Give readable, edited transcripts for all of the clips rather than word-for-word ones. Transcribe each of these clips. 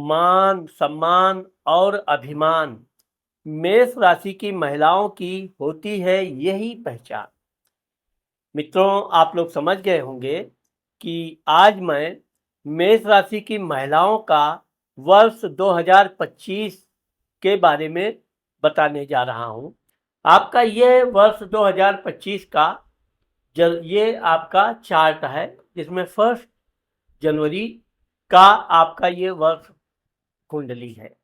मान, सम्मान और अभिमान मेष राशि की महिलाओं की होती है यही पहचान। मित्रों, आप लोग समझ गए होंगे कि आज मैं मेष राशि की महिलाओं का वर्ष 2025 के बारे में बताने जा रहा हूं। आपका ये वर्ष 2025 का ये आपका चार्ट है, जिसमें 1 जनवरी का आपका ये वर्ष कुंडली है।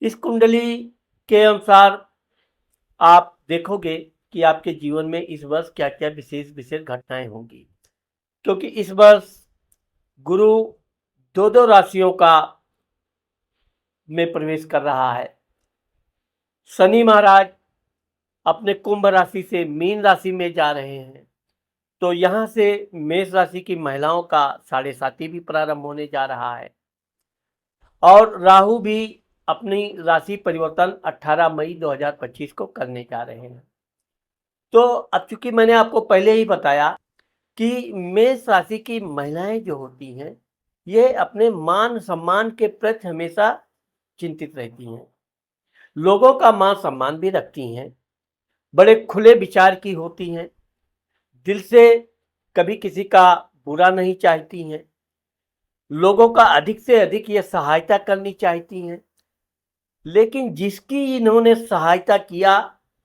इस कुंडली के अनुसार आप देखोगे कि आपके जीवन में इस वर्ष क्या क्या विशेष विशेष घटनाएं होंगी, क्योंकि इस वर्ष गुरु दो दो राशियों का में प्रवेश कर रहा है। शनि महाराज अपने कुंभ राशि से मीन राशि में जा रहे हैं, तो यहाँ से मेष राशि की महिलाओं का 7.5 भी प्रारंभ होने जा रहा है। और राहु भी अपनी राशि परिवर्तन 18 मई 2025 को करने जा रहे हैं। तो अब चूंकि मैंने आपको पहले ही बताया कि मेष राशि की महिलाएं जो होती हैं, ये अपने मान सम्मान के प्रति हमेशा चिंतित रहती हैं, लोगों का मान सम्मान भी रखती हैं, बड़े खुले विचार की होती हैं, दिल से कभी किसी का बुरा नहीं चाहती हैं, लोगों का अधिक से अधिक ये सहायता करनी चाहती हैं। लेकिन जिसकी इन्होंने सहायता किया,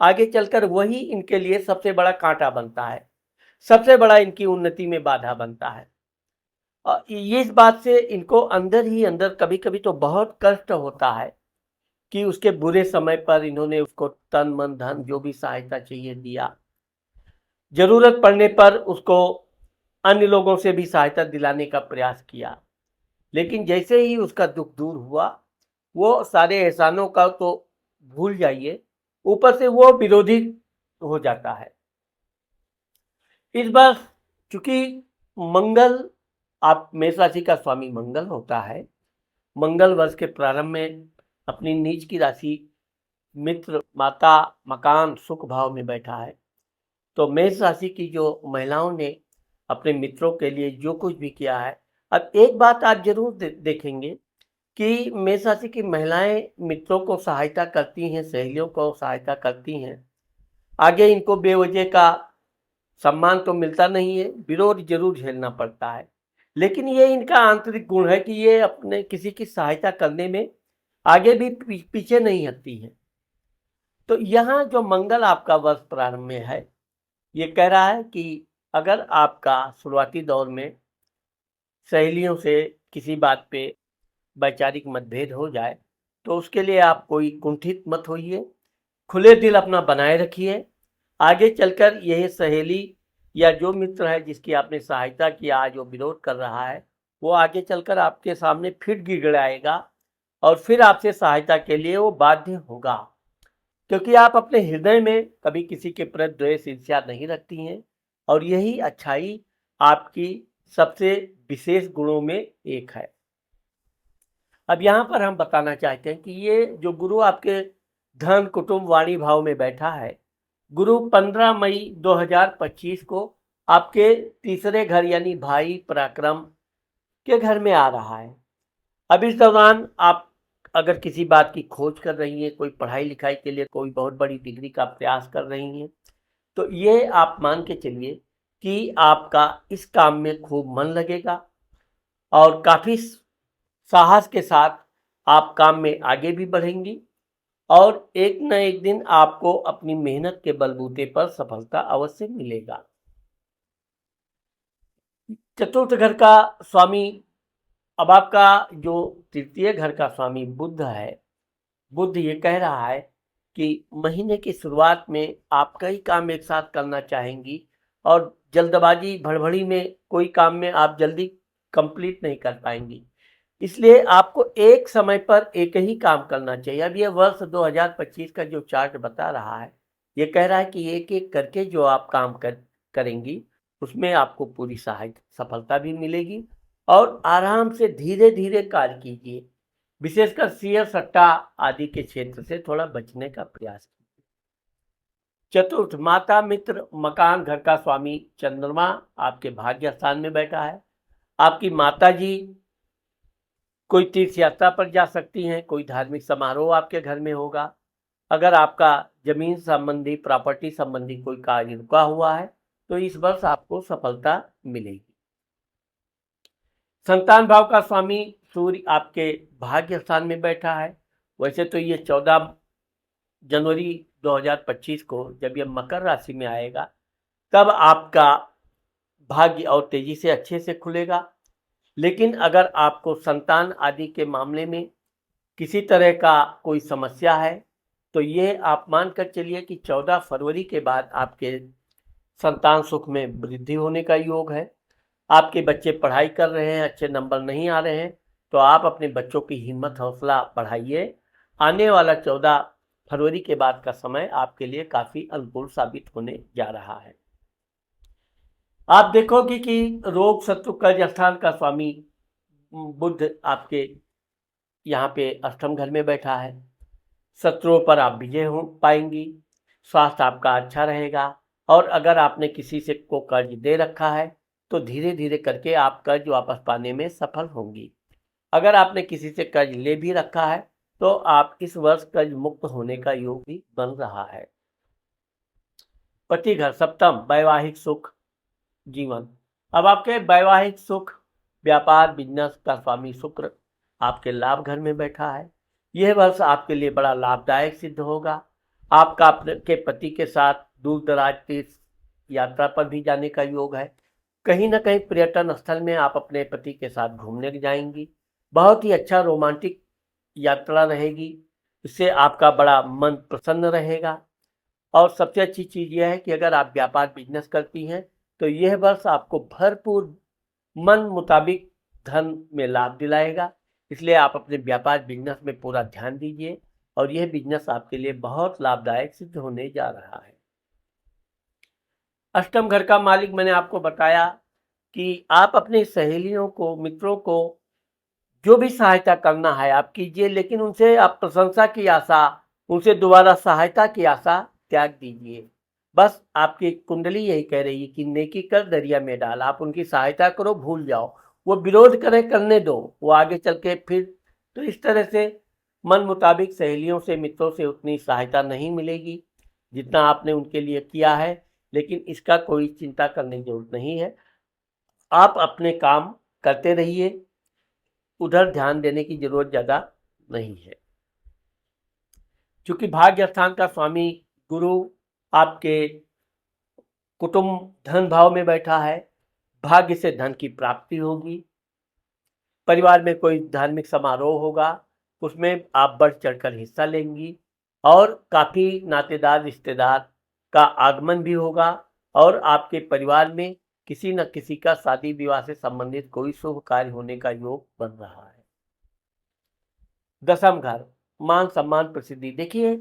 आगे चलकर वही इनके लिए सबसे बड़ा कांटा बनता है, सबसे बड़ा इनकी उन्नति में बाधा बनता है। और इस बात से इनको अंदर ही अंदर कभी कभी तो बहुत कष्ट होता है कि उसके बुरे समय पर इन्होंने उसको तन मन धन जो भी सहायता चाहिए दिया, जरूरत पड़ने पर उसको अन्य लोगों से भी सहायता दिलाने का प्रयास किया, लेकिन जैसे ही उसका दुख दूर हुआ, वो सारे एहसानों का तो भूल जाइए, ऊपर से वो विरोधी हो जाता है। इस बार चूंकि मंगल, आप मेष राशि का स्वामी मंगल होता है, मंगल वर्ष के प्रारंभ में अपनी नीच की राशि मित्र माता मकान सुख भाव में बैठा है। तो मेष राशि की जो महिलाओं ने अपने मित्रों के लिए जो कुछ भी किया है, अब एक बात आप जरूर देखेंगे कि मेष राशि की महिलाएं मित्रों को सहायता करती हैं, सहेलियों को सहायता करती हैं, आगे इनको बेवजह का सम्मान तो मिलता नहीं है, विरोध जरूर झेलना पड़ता है, लेकिन ये इनका आंतरिक गुण है कि ये अपने किसी की सहायता करने में आगे भी पीछे नहीं हटती है। तो यहाँ जो मंगल आपका वर्ष प्रारंभ में है, ये कह रहा है कि अगर आपका शुरुआती दौर में सहेलियों से किसी बात पे वैचारिक मतभेद हो जाए, तो उसके लिए आप कोई कुंठित मत होइए, खुले दिल अपना बनाए रखिए। आगे चलकर यह सहेली या जो मित्र है जिसकी आपने सहायता किया, आज वो विरोध कर रहा है, वो आगे चलकर आपके सामने फिर गिड़गिड़ाएगा और फिर आपसे सहायता के लिए वो बाध्य होगा, क्योंकि आप अपने हृदय में कभी किसी के प्रति द्वेष ईर्ष्या नहीं रखती हैं, और यही अच्छाई आपकी सबसे विशेष गुणों में एक है। अब यहाँ पर हम बताना चाहते हैं कि ये जो गुरु आपके धन कुटुंब वाणी भाव में बैठा है, गुरु 15 मई 2025 को आपके तीसरे घर यानी भाई पराक्रम के घर में आ रहा है। अब इस दौरान आप अगर किसी बात की खोज कर रही हैं, कोई पढ़ाई लिखाई के लिए कोई बहुत बड़ी डिग्री का प्रयास कर रही हैं, तो ये आप मान के चलिए कि आपका इस काम में खूब मन लगेगा और काफ़ी साहस के साथ आप काम में आगे भी बढ़ेंगी, और एक न एक दिन आपको अपनी मेहनत के बलबूते पर सफलता अवश्य मिलेगा। चतुर्थ घर का स्वामी, अब आपका जो तृतीय घर का स्वामी बुध है, बुध ये कह रहा है कि महीने की शुरुआत में आप कई काम एक साथ करना चाहेंगी, और जल्दबाजी भड़बड़ी में कोई काम में आप जल्दी कंप्लीट नहीं कर पाएंगी, इसलिए आपको एक समय पर एक ही काम करना चाहिए। अब ये वर्ष 2025 का जो चार्ट बता रहा है, ये कह रहा है कि एक एक करके जो आप काम करेंगी, उसमें आपको पूरी सफलता भी मिलेगी, और आराम से धीरे धीरे कार्य कीजिए। विशेषकर शेयर सट्टा आदि के क्षेत्र से थोड़ा बचने का प्रयास कीजिए। चतुर्थ, माता मित्र मकान घर का स्वामी चंद्रमा आपके भाग्य स्थान में बैठा है। आपकी माता जी कोई तीर्थ यात्रा पर जा सकती हैं, कोई धार्मिक समारोह आपके घर में होगा। अगर आपका जमीन संबंधी, प्रॉपर्टी संबंधी कोई कार्य रुका हुआ है तो इस वर्ष आपको सफलता मिलेगी। संतान भाव का स्वामी सूर्य आपके भाग्य स्थान में बैठा है। वैसे तो ये 14 जनवरी 2025 को जब ये मकर राशि में आएगा तब आपका भाग्य और तेजी से अच्छे से खुलेगा। लेकिन अगर आपको संतान आदि के मामले में किसी तरह का कोई समस्या है तो ये आप मान कर चलिए कि 14 फरवरी के बाद आपके संतान सुख में वृद्धि होने का योग है। आपके बच्चे पढ़ाई कर रहे हैं, अच्छे नंबर नहीं आ रहे हैं तो आप अपने बच्चों की हिम्मत हौसला बढ़ाइए। आने वाला 14 फरवरी के बाद का समय आपके लिए काफ़ी अनुकूल साबित होने जा रहा है। आप देखोगे कि रोग शत्रु कर्ज स्थान का स्वामी बुध आपके यहाँ पे अष्टम घर में बैठा है। शत्रुओं पर आप विजय हो पाएंगी, स्वास्थ्य आपका अच्छा रहेगा और अगर आपने किसी से को कर्ज दे रखा है तो धीरे धीरे करके आप कर्ज वापस पाने में सफल होंगी। अगर आपने किसी से कर्ज ले भी रखा है तो आप इस वर्ष कर्ज मुक्त होने का योग भी बन रहा है। पति घर सप्तम, वैवाहिक सुख, जीवन। अब आपके वैवाहिक सुख, व्यापार, बिजनेस का स्वामी शुक्र आपके लाभ घर में बैठा है। यह वर्ष आपके लिए बड़ा लाभदायक सिद्ध होगा। आपका के पति के साथ दूर दराज तीर्थ यात्रा पर भी जाने का योग है। कहीं ना कहीं पर्यटन स्थल में आप अपने पति के साथ घूमने जाएंगी। बहुत ही अच्छा रोमांटिक यात्रा रहेगी। इससे आपका बड़ा मन प्रसन्न रहेगा। और सबसे अच्छी चीज़ यह है कि अगर आप व्यापार बिजनेस करती हैं तो यह वर्ष आपको भरपूर मन मुताबिक धन में लाभ दिलाएगा। इसलिए आप अपने व्यापार बिजनेस में पूरा ध्यान दीजिए और यह बिजनेस आपके लिए बहुत लाभदायक सिद्ध होने जा रहा है। अष्टम घर का मालिक मैंने आपको बताया कि आप अपनी सहेलियों को, मित्रों को जो भी सहायता करना है आप कीजिए, लेकिन उनसे आप प्रशंसा की आशा, उनसे दोबारा सहायता की आशा त्याग दीजिए। बस आपकी कुंडली यही कह रही है कि नेकी कर दरिया में डाल। आप उनकी सहायता करो, भूल जाओ। वो विरोध करें, करने दो, वो आगे चल के फिर तो इस तरह से मन मुताबिक सहेलियों से, मित्रों से उतनी सहायता नहीं मिलेगी जितना आपने उनके लिए किया है। लेकिन इसका कोई चिंता करने की जरूरत नहीं है। आप अपने काम करते रहिए, उधर ध्यान देने की जरूरत ज़्यादा नहीं है। क्योंकि भाग्य स्थान का स्वामी गुरु आपके कुटुंब धन भाव में बैठा है। भाग्य से धन की प्राप्ति होगी। परिवार में कोई धार्मिक समारोह होगा, उसमें आप बढ़ चढ़कर हिस्सा लेंगी और काफ़ी नातेदार रिश्तेदार का आगमन भी होगा और आपके परिवार में किसी न किसी का शादी विवाह से संबंधित कोई शुभ कार्य होने का योग बन रहा है। दसम घर, मान सम्मान प्रसिद्धि। देखिए,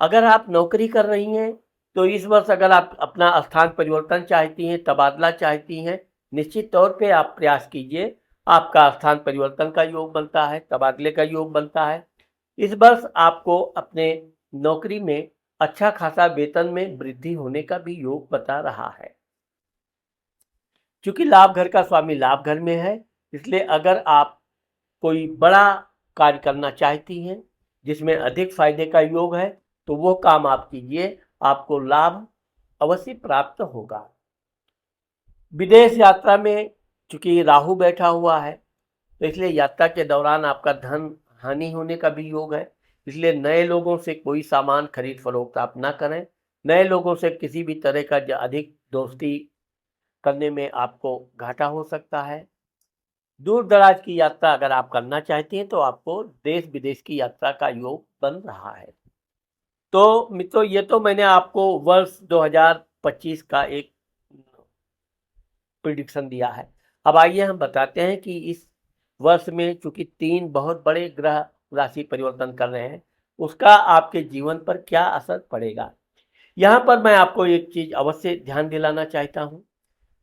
अगर आप नौकरी कर रही हैं तो इस वर्ष अगर आप अपना स्थान परिवर्तन चाहती हैं, तबादला चाहती हैं, निश्चित तौर पे आप प्रयास कीजिए। आपका स्थान परिवर्तन का योग बनता है, तबादले का योग बनता है। इस वर्ष आपको अपने नौकरी में अच्छा खासा वेतन में वृद्धि होने का भी योग बता रहा है। क्योंकि लाभ घर का स्वामी लाभ घर में है, इसलिए अगर आप कोई बड़ा कार्य करना चाहती हैं जिसमें अधिक फायदे का योग है तो वो काम आप कीजिए, आपको लाभ अवश्य प्राप्त होगा। विदेश यात्रा में चूंकि राहु बैठा हुआ है तो इसलिए यात्रा के दौरान आपका धन हानि होने का भी योग है। इसलिए नए लोगों से कोई सामान खरीद फरोख्त आप ना करें। नए लोगों से किसी भी तरह का अधिक दोस्ती करने में आपको घाटा हो सकता है। दूर दराज की यात्रा अगर आप करना चाहती हैं तो आपको देश विदेश की यात्रा का योग बन रहा है। तो मित्रों, ये तो मैंने आपको वर्ष 2025 का एक प्रिडिक्शन दिया है। अब आइए हम बताते हैं कि इस वर्ष में चूंकि 3 बहुत बड़े ग्रह राशि परिवर्तन कर रहे हैं, उसका आपके जीवन पर क्या असर पड़ेगा। यहाँ पर मैं आपको एक चीज़ अवश्य ध्यान दिलाना चाहता हूँ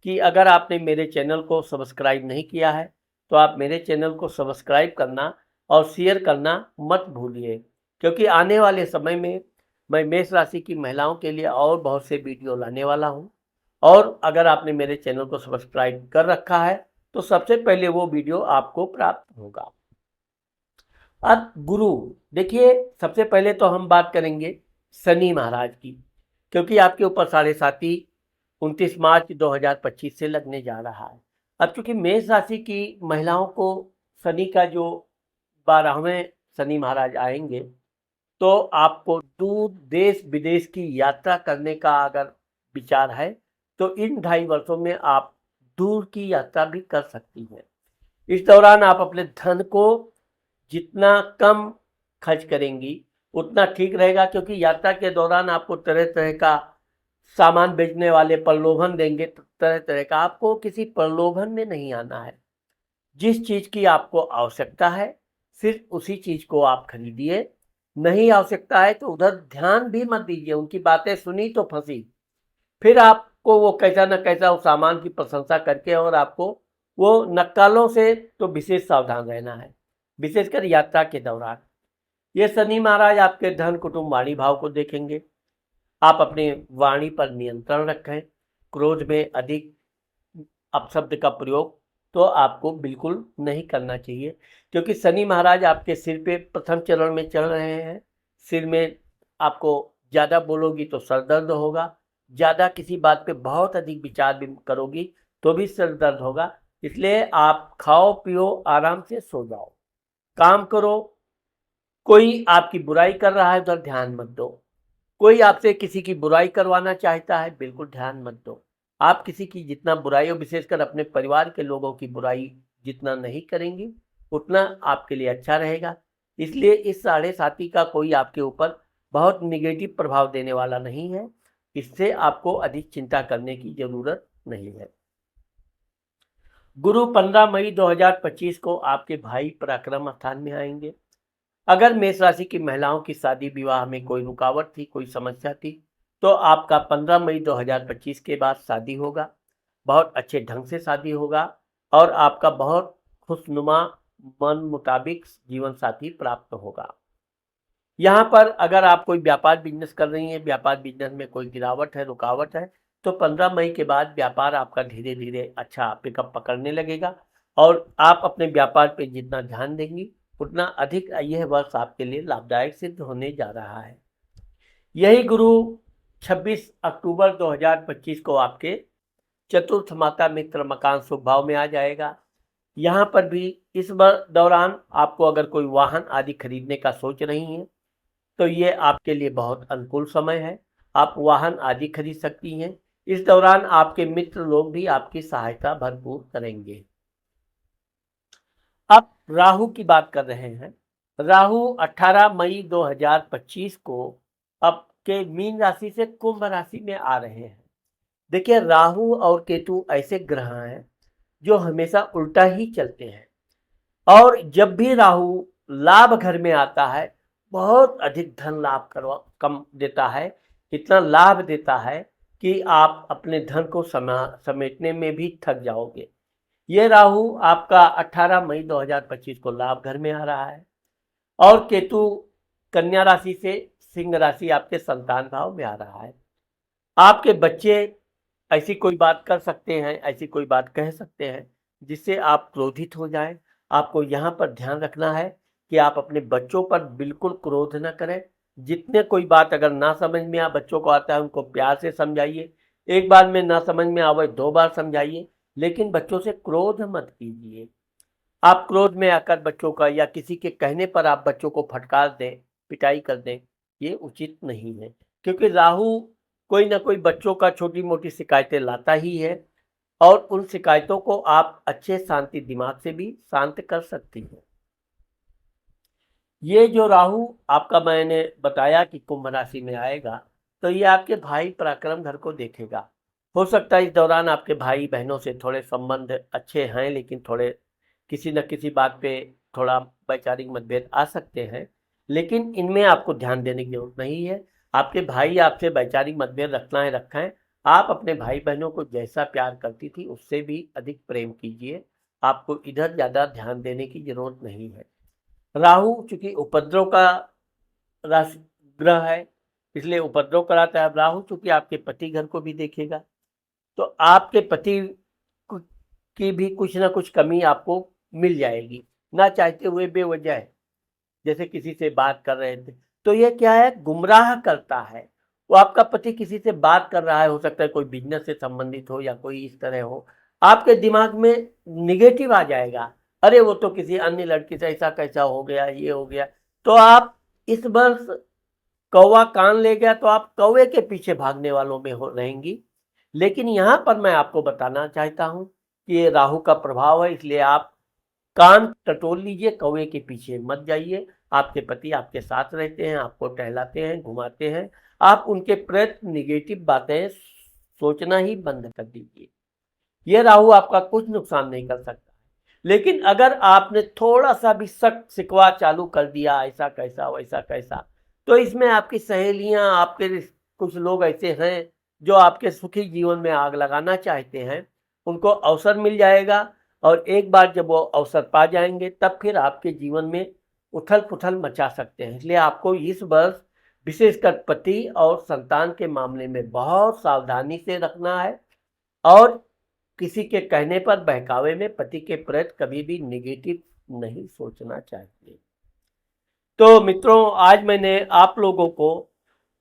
कि अगर आपने मेरे चैनल को सब्सक्राइब नहीं किया है तो आप मेरे चैनल को सब्सक्राइब करना और शेयर करना मत भूलिए। क्योंकि आने वाले समय में मैं मेष राशि की महिलाओं के लिए और बहुत से वीडियो लाने वाला हूं। और अगर आपने मेरे चैनल को सब्सक्राइब कर रखा है तो सबसे पहले वो वीडियो आपको प्राप्त होगा। अब गुरु, देखिए सबसे पहले तो हम बात करेंगे शनि महाराज की, क्योंकि आपके ऊपर 7.5 29 मार्च 2025 से लगने जा रहा है। अब चूंकि मेष राशि की महिलाओं को शनि का जो 12वें शनि महाराज आएंगे, तो आपको दूर देश विदेश की यात्रा करने का अगर विचार है तो इन 2.5 वर्षों में आप दूर की यात्रा भी कर सकती हैं। इस दौरान आप अपने धन को जितना कम खर्च करेंगी उतना ठीक रहेगा, क्योंकि यात्रा के दौरान आपको तरह तरह का सामान बेचने वाले प्रलोभन देंगे, तरह तरह का। आपको किसी प्रलोभन में नहीं आना है। जिस चीज की आपको आवश्यकता है सिर्फ उसी चीज को आप खरीदिए। नहीं आवश्यकता है तो उधर ध्यान भी मत दीजिए। उनकी बातें सुनी तो फंसी, फिर आपको वो कैसा न कैसा उस सामान की प्रशंसा करके, और आपको वो नक्कालों से तो विशेष सावधान रहना है, विशेषकर यात्रा के दौरान। ये शनि महाराज आपके धन कुटुंब वाणी भाव को देखेंगे। आप अपने वाणी पर नियंत्रण रखें। क्रोध में अधिक अपशब्द का प्रयोग तो आपको बिल्कुल नहीं करना चाहिए, क्योंकि शनि महाराज आपके सिर पे प्रथम चरण में चल रहे हैं। सिर में आपको ज़्यादा बोलोगी तो सर दर्द होगा, ज़्यादा किसी बात पे बहुत अधिक विचार भी करोगी तो भी सर दर्द होगा। इसलिए आप खाओ पियो आराम से सो जाओ, काम करो। कोई आपकी बुराई कर रहा है उधर ध्यान मत दो। कोई आपसे किसी की बुराई करवाना चाहता है, बिल्कुल ध्यान मत दो। आप किसी की जितना बुराई हो, विशेषकर अपने परिवार के लोगों की बुराई जितना नहीं करेंगी उतना आपके लिए अच्छा रहेगा। इसलिए इस 7.5 का कोई आपके ऊपर बहुत निगेटिव प्रभाव देने वाला नहीं है। इससे आपको अधिक चिंता करने की जरूरत नहीं है। गुरु 15 मई 2025 को आपके भाई पराक्रम स्थान में आएंगे। अगर मेष राशि की महिलाओं की शादी विवाह में कोई रुकावट थी, कोई समस्या थी, तो आपका 15 मई 2025 के बाद शादी होगा। बहुत अच्छे ढंग से शादी होगा और आपका बहुत खुशनुमा मन मुताबिक जीवन साथी प्राप्त होगा। यहाँ पर अगर आप कोई व्यापार बिजनेस कर रही हैं, व्यापार बिजनेस में कोई गिरावट है, रुकावट है, तो 15 मई के बाद व्यापार आपका धीरे धीरे अच्छा पिकअप पकड़ने लगेगा और आप अपने व्यापार पे जितना ध्यान देंगी उतना अधिक यह वर्ष आपके लिए लाभदायक सिद्ध होने जा रहा है। यही गुरु 26 अक्टूबर 2025 को आपके चतुर्थ माता मित्र मकान शुभ भाव में आ जाएगा। यहाँ पर भी इस दौरान आपको अगर कोई वाहन आदि खरीदने का सोच रही हैं तो ये आपके लिए बहुत अनुकूल समय है। आप वाहन आदि खरीद सकती हैं। इस दौरान आपके मित्र लोग भी आपकी सहायता भरपूर करेंगे। अब राहु की बात कर रहे हैं। राहु 18 मई 2025 को अब के मीन राशि से कुंभ राशि में आ रहे हैं। देखिए राहु और केतु ऐसे ग्रह हैं जो हमेशा उल्टा ही चलते हैं, और जब भी राहु लाभ घर में आता है बहुत अधिक धन लाभ करवा कम देता है। इतना लाभ देता है कि आप अपने धन को समेटने में भी थक जाओगे। ये राहु आपका 18 मई 2025 को लाभ घर में आ रहा है, और केतु कन्या राशि से सिंह राशि आपके संतान भाव में आ रहा है। आपके बच्चे ऐसी कोई बात कर सकते हैं, ऐसी कोई बात कह सकते हैं जिससे आप क्रोधित हो जाएं। आपको यहाँ पर ध्यान रखना है कि आप अपने बच्चों पर बिल्कुल क्रोध न करें। जितने कोई बात अगर ना समझ में आ, बच्चों को आता है उनको प्यार से समझाइए। एक बार में ना समझ में आवे 2 बार समझाइए, लेकिन बच्चों से क्रोध मत कीजिए। आप क्रोध में आकर बच्चों का या किसी के कहने पर आप बच्चों को फटकार दें, पिटाई कर दें, ये उचित नहीं है। क्योंकि राहु कोई ना कोई बच्चों का छोटी मोटी शिकायतें लाता ही है, और उन शिकायतों को आप अच्छे शांति दिमाग से भी शांत कर सकती हैं। ये जो राहु आपका मैंने बताया कि कुंभ राशि में आएगा, तो ये आपके भाई पराक्रम घर को देखेगा। हो सकता है इस दौरान आपके भाई बहनों से थोड़े संबंध अच्छे हैं, लेकिन थोड़े किसी न किसी बात पे थोड़ा वैचारिक मतभेद आ सकते हैं, लेकिन इनमें आपको ध्यान देने की जरूरत नहीं है। आपके भाई आपसे वैचारिक मतभेद रखना है रखें। आप अपने भाई बहनों को जैसा प्यार करती थी उससे भी अधिक प्रेम कीजिए। आपको इधर ज़्यादा ध्यान देने की जरूरत नहीं है। राहु चूंकि उपद्रव का राशि ग्रह है, इसलिए उपद्रव कराता है। राहु चूंकि आपके पति घर को भी देखेगा, तो आपके पति की भी कुछ ना कुछ कमी आपको मिल जाएगी, ना चाहते हुए बेवजह। जैसे किसी से बात कर रहे थे, तो ये क्या है, गुमराह करता है। वो आपका पति किसी से बात कर रहा है, हो सकता है कोई बिजनेस से संबंधित हो या कोई इस तरह हो, आपके दिमाग में निगेटिव आ जाएगा, अरे वो तो किसी अन्य लड़की से ऐसा कैसा हो गया, ये हो गया। तो आप इस वर्ष कौवा कान ले गया तो आप कौवे के पीछे भागने वालों में हो रहेंगी। लेकिन यहाँ पर मैं आपको बताना चाहता हूँ कि ये राहु का प्रभाव है, इसलिए आप कान टटोल लीजिए, कौवे के पीछे मत जाइए। आपके पति आपके साथ रहते हैं, आपको टहलाते हैं, घुमाते हैं, आप उनके प्रति निगेटिव बातें सोचना ही बंद कर दीजिए। ये राहु आपका कुछ नुकसान नहीं कर सकता। लेकिन अगर आपने थोड़ा सा भी शक शिकवा चालू कर दिया, ऐसा कैसा वैसा कैसा, तो इसमें आपकी सहेलियां, आपके कुछ लोग ऐसे हैं जो आपके सुखी जीवन में आग लगाना चाहते हैं, उनको अवसर मिल जाएगा। और एक बार जब वो अवसर पा जाएंगे तब फिर आपके जीवन में उथल पुथल मचा सकते हैं। इसलिए आपको इस वर्ष विशेषकर पति और संतान के मामले में बहुत सावधानी से रखना है, और किसी के कहने पर बहकावे में पति के प्रति कभी भी निगेटिव नहीं सोचना चाहिए। तो मित्रों, आज मैंने आप लोगों को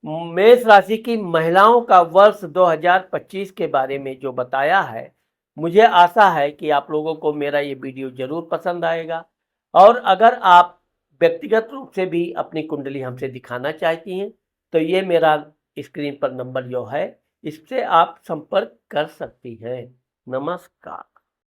मेष राशि की महिलाओं का वर्ष 2025 के बारे में जो बताया है, मुझे आशा है कि आप लोगों को मेरा ये वीडियो जरूर पसंद आएगा। और अगर आप व्यक्तिगत रूप से भी अपनी कुंडली हमसे दिखाना चाहती हैं, तो ये मेरा स्क्रीन पर नंबर जो है, इससे आप संपर्क कर सकती हैं। नमस्कार।